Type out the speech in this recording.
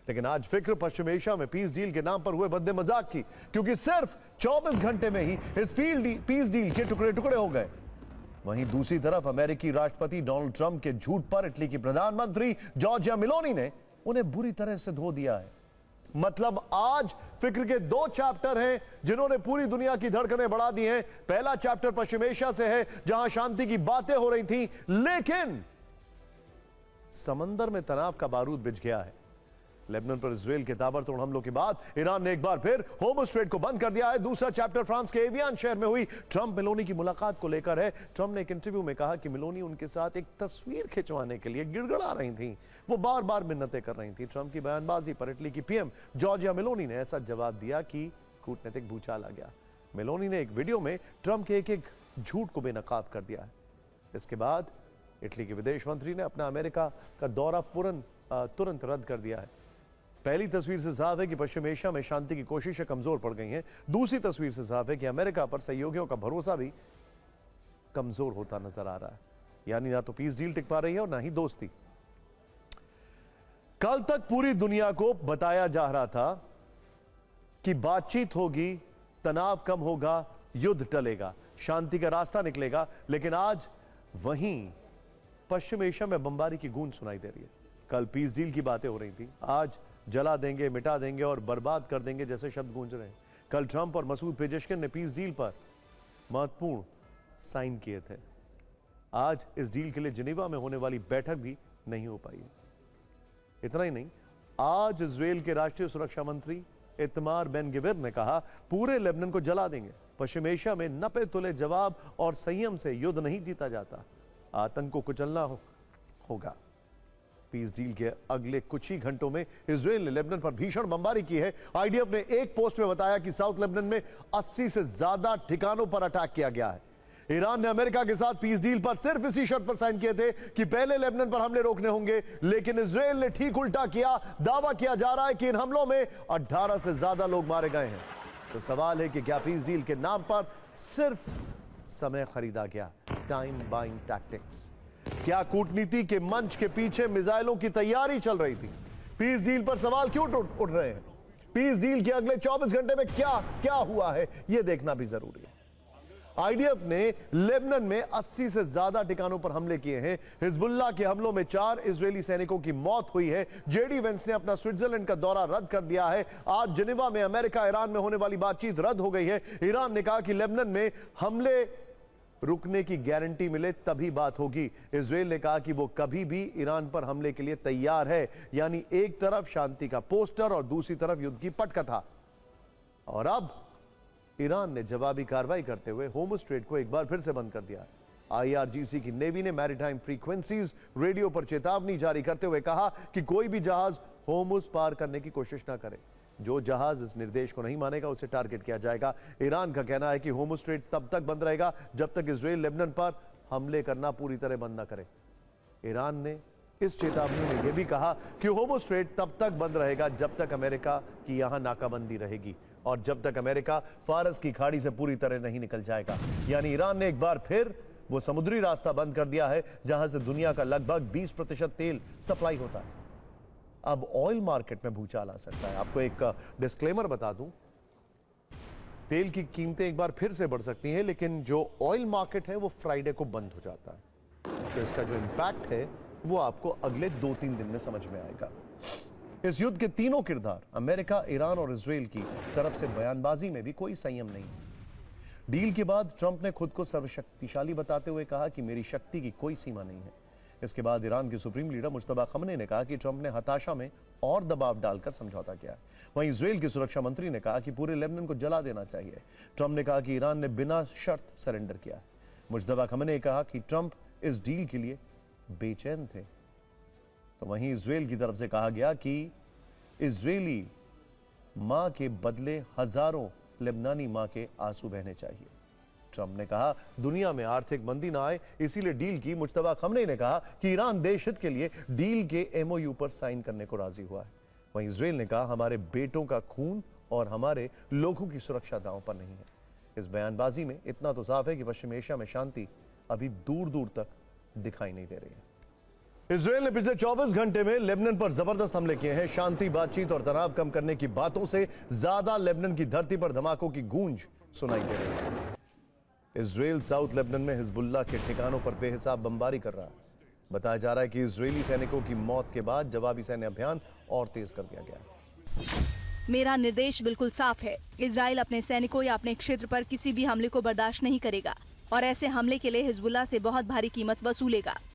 लेकिन आज फिक्र पश्चिम एशिया में पीस डील के नाम पर हुए बद्दे मजाक की, क्योंकि सिर्फ 24 घंटे में ही इस पीस डील के टुकड़े टुकड़े हो गए। वहीं दूसरी तरफ अमेरिकी राष्ट्रपति डोनाल्ड ट्रंप के झूठ पर इटली की प्रधानमंत्री जॉर्जिया मेलोनी ने उन्हें बुरी तरह से धो दिया है। मतलब आज फिक्र के दो चैप्टर हैं जिन्होंने पूरी दुनिया की धड़कनें बढ़ा दी हैं। पहला चैप्टर पश्चिम एशिया से है, जहां शांति की बातें हो रही थी, लेकिन समंदर में तनाव का बारूद बिछ गया है। लेबनान पर इजरायल के ताबड़तोड़ हमलों के बाद ईरान ने एक बार फिर होर्मुज़ स्ट्रेट को बंद कर दिया है। दूसरा चैप्टर फ्रांस के एवियन शहर में हुई ट्रंप मेलोनी की मुलाकात को लेकर है। ट्रंप ने एक इंटरव्यू में कहा कि मेलोनी उनके साथ एक तस्वीर खिंचवाने के लिए गिड़गड़ा रही थी, वो बार बार मिन्नतें कर रही थी। ट्रंप की बयानबाजी पर इटली की पीएम जॉर्जिया मेलोनी ने ऐसा जवाब दिया कि कूटनीतिक भूचाल आ गया। मेलोनी ने एक वीडियो में ट्रंप के एक एक झूठ को बेनकाब कर दिया है। इसके बाद इटली के विदेश मंत्री ने अपना अमेरिका का दौरा तुरंत रद्द कर दिया है। पहली तस्वीर से साफ है कि पश्चिम एशिया में शांति की कोशिशें कमजोर पड़ गई हैं। दूसरी तस्वीर से साफ है कि अमेरिका पर सहयोगियों का भरोसा भी कमजोर होता नजर आ रहा है। यानी ना तो पीस डील टिक पा रही है और ना ही दोस्ती। कल तक पूरी दुनिया को बताया जा रहा था कि बातचीत होगी, तनाव कम होगा, युद्ध टलेगा, शांति का रास्ता निकलेगा, लेकिन आज वहीं पश्चिम एशिया में बमबारी की गूंज सुनाई दे रही है। कल पीस डील की बातें हो रही थी, आज जला देंगे, मिटा देंगे और बर्बाद कर देंगे जैसे शब्द गूंज रहे हैं। कल ट्रंप और मसूद पेजेशकिन ने पीस डील पर महत्वपूर्ण साइन किए थे। आज इस डील के लिए जिनेवा में होने वाली बैठक भी नहीं हो पाई है। इतना ही नहीं, आज इजरायल के राष्ट्रीय सुरक्षा मंत्री इतमार बेन गिविर ने कहा पूरे लेबनान को जला देंगे। पश्चिम एशिया में नपे तुले जवाब और संयम से युद्ध नहीं जीता जाता, आतंक को कुचलना होगा। पीस डील के अगले कुछ ही घंटों में इजरायल ने लेबनान पर भीषण बमबारी की है। आईडीएफ ने एक पोस्ट में बताया कि साउथ लेबनान में 80 से ज्यादा ठिकानों पर अटैक किया गया है। ईरान ने अमेरिका के साथ पीस डील पर सिर्फ इसी शर्त पर साइन किए थे कि पहले लेबनान पर हमले रोकने होंगे, लेकिन इजरायल ने ठीक उल्टा किया। दावा किया जा रहा है कि इन हमलों में 18 से ज्यादा लोग मारे गए हैं। तो सवाल है कि क्या पीस डील के नाम पर सिर्फ समय खरीदा गया, टाइम बाइंग टैक्टिक्स? क्या कूटनीति के मंच के पीछे मिसाइलों की तैयारी चल रही थी? पीस डील पर सवाल क्यों उठ रहे हैं? पीस डील के अगले 24 घंटे में क्या हुआ है, यह देखना भी जरूरी है। आईडीएफ ने लेबनान में 80 से ज्यादा ठिकानों पर हमले किए हैं। हिजबुल्लाह के हमलों में 4 इजरायली सैनिकों की मौत हुई है। जेडी वेंस ने अपना स्विट्जरलैंड का दौरा रद्द कर दिया है। आज जिनेवा में अमेरिका ईरान में होने वाली बातचीत रद्द हो गई है। ईरान ने कहा कि लेबनान में हमले रुकने की गारंटी मिले तभी बात होगी। इजरायल ने कहा कि वो कभी भी ईरान पर हमले के लिए तैयार है। यानी एक तरफ शांति का पोस्टर और दूसरी तरफ युद्ध की पटकथा। और अब ईरान ने जवाबी कार्रवाई करते हुए होर्मुज़ स्ट्रेट को एक बार फिर से बंद कर दिया। आईआरजीसी की नेवी ने मैरीटाइम फ्रीक्वेंसीज रेडियो पर चेतावनी जारी करते हुए कहा कि कोई भी जहाज होर्मुज़ पार करने की कोशिश ना करे। जो जहाज इस निर्देश को नहीं मानेगा उसे टारगेट किया जाएगा। ईरान का कहना है कि होर्मुज़ स्ट्रेट तब तक बंद रहेगा जब तक इजरायल लेबनान पर हमले करना पूरी तरह बंद ना करे। ईरान ने इस चेतावनी में यह भी कहा कि होर्मुज़ स्ट्रेट तब तक बंद रहेगा जब तक अमेरिका की यहां नाकाबंदी रहेगी और जब तक अमेरिका फारस की खाड़ी से पूरी तरह नहीं निकल जाएगा। यानी ईरान ने एक बार फिर वो समुद्री रास्ता बंद कर दिया है जहां से दुनिया का लगभग 20% तेल सप्लाई होता है। अब ऑयल मार्केट में भूचाल आ सकता है। आपको एक डिस्क्लेमर बता दूं, तेल की कीमतें एक बार फिर से बढ़ सकती हैं, लेकिन जो ऑयल मार्केट है वो फ्राइडे को बंद हो जाता है। तो इसका जो इंपैक्ट है वो आपको अगले 2-3 दिन में समझ में आएगा। इस युद्ध के तीनों किरदार अमेरिका, ईरान और इजरायल की तरफ से बयानबाजी में भी कोई संयम नहीं है। डील के बाद ट्रंप ने खुद को सर्वशक्तिशाली बताते हुए कहा कि मेरी शक्ति की कोई सीमा नहीं है। इसके बाद ईरान के सुप्रीम लीडर मुश्तबा खमनेई ने कहा कि ट्रंप ने हताशा में और दबाव डालकर समझौता किया। वहीं इजरायल के सुरक्षा मंत्री ने कहा कि पूरे लेबनान को जला देना चाहिए। ट्रंप ने कहा कि ईरान ने बिना शर्त सरेंडर किया। मुश्तबा खमनेई ने कहा कि ट्रंप इस डील के लिए बेचैन थे। तो वहीं इजरायल की तरफ से कहा गया कि इजरायली मां के बदले हजारों लेबनानी मां के आंसू बहने चाहिए। ट्रंप ने कहा दुनिया में आर्थिक मंदी ना आए, इसीलिए डील की। मुश्तबा खमनेई ने कहा कि ईरान देश हित के लिए डील के एमओयू पर साइन करने को राजी हुआ है। वहीं इजरायल ने कहा हमारे बेटों का खून और हमारे लोगों की सुरक्षा दांव पर नहीं है। इस बयानबाजी में इतना तो साफ है कि पश्चिम एशिया में शांति अभी दूर दूर तक दिखाई नहीं दे रही है। इजराइल ने पिछले 24 घंटे में लेबनान पर जबरदस्त हमले किए हैं। शांति, बातचीत और तनाव कम करने की बातों से ज्यादा लेबनान की धरती पर धमाकों की गूंज सुनाई दे रही है। इजराइल साउथ लेबनान में हिजबुल्लाह के ठिकानों पर बेहिसाब बमबारी कर रहा है। बताया जा रहा है कि इजरायली सैनिकों की मौत के बाद जवाबी सैन्य अभियान और तेज कर दिया गया है। मेरा निर्देश बिल्कुल साफ है। इजराइल अपने सैनिकों या अपने क्षेत्र पर किसी भी हमले को बर्दाश्त नहीं करेगा और ऐसे हमले के लिए हिजबुल्लाह से बहुत भारी कीमत वसूलेगा।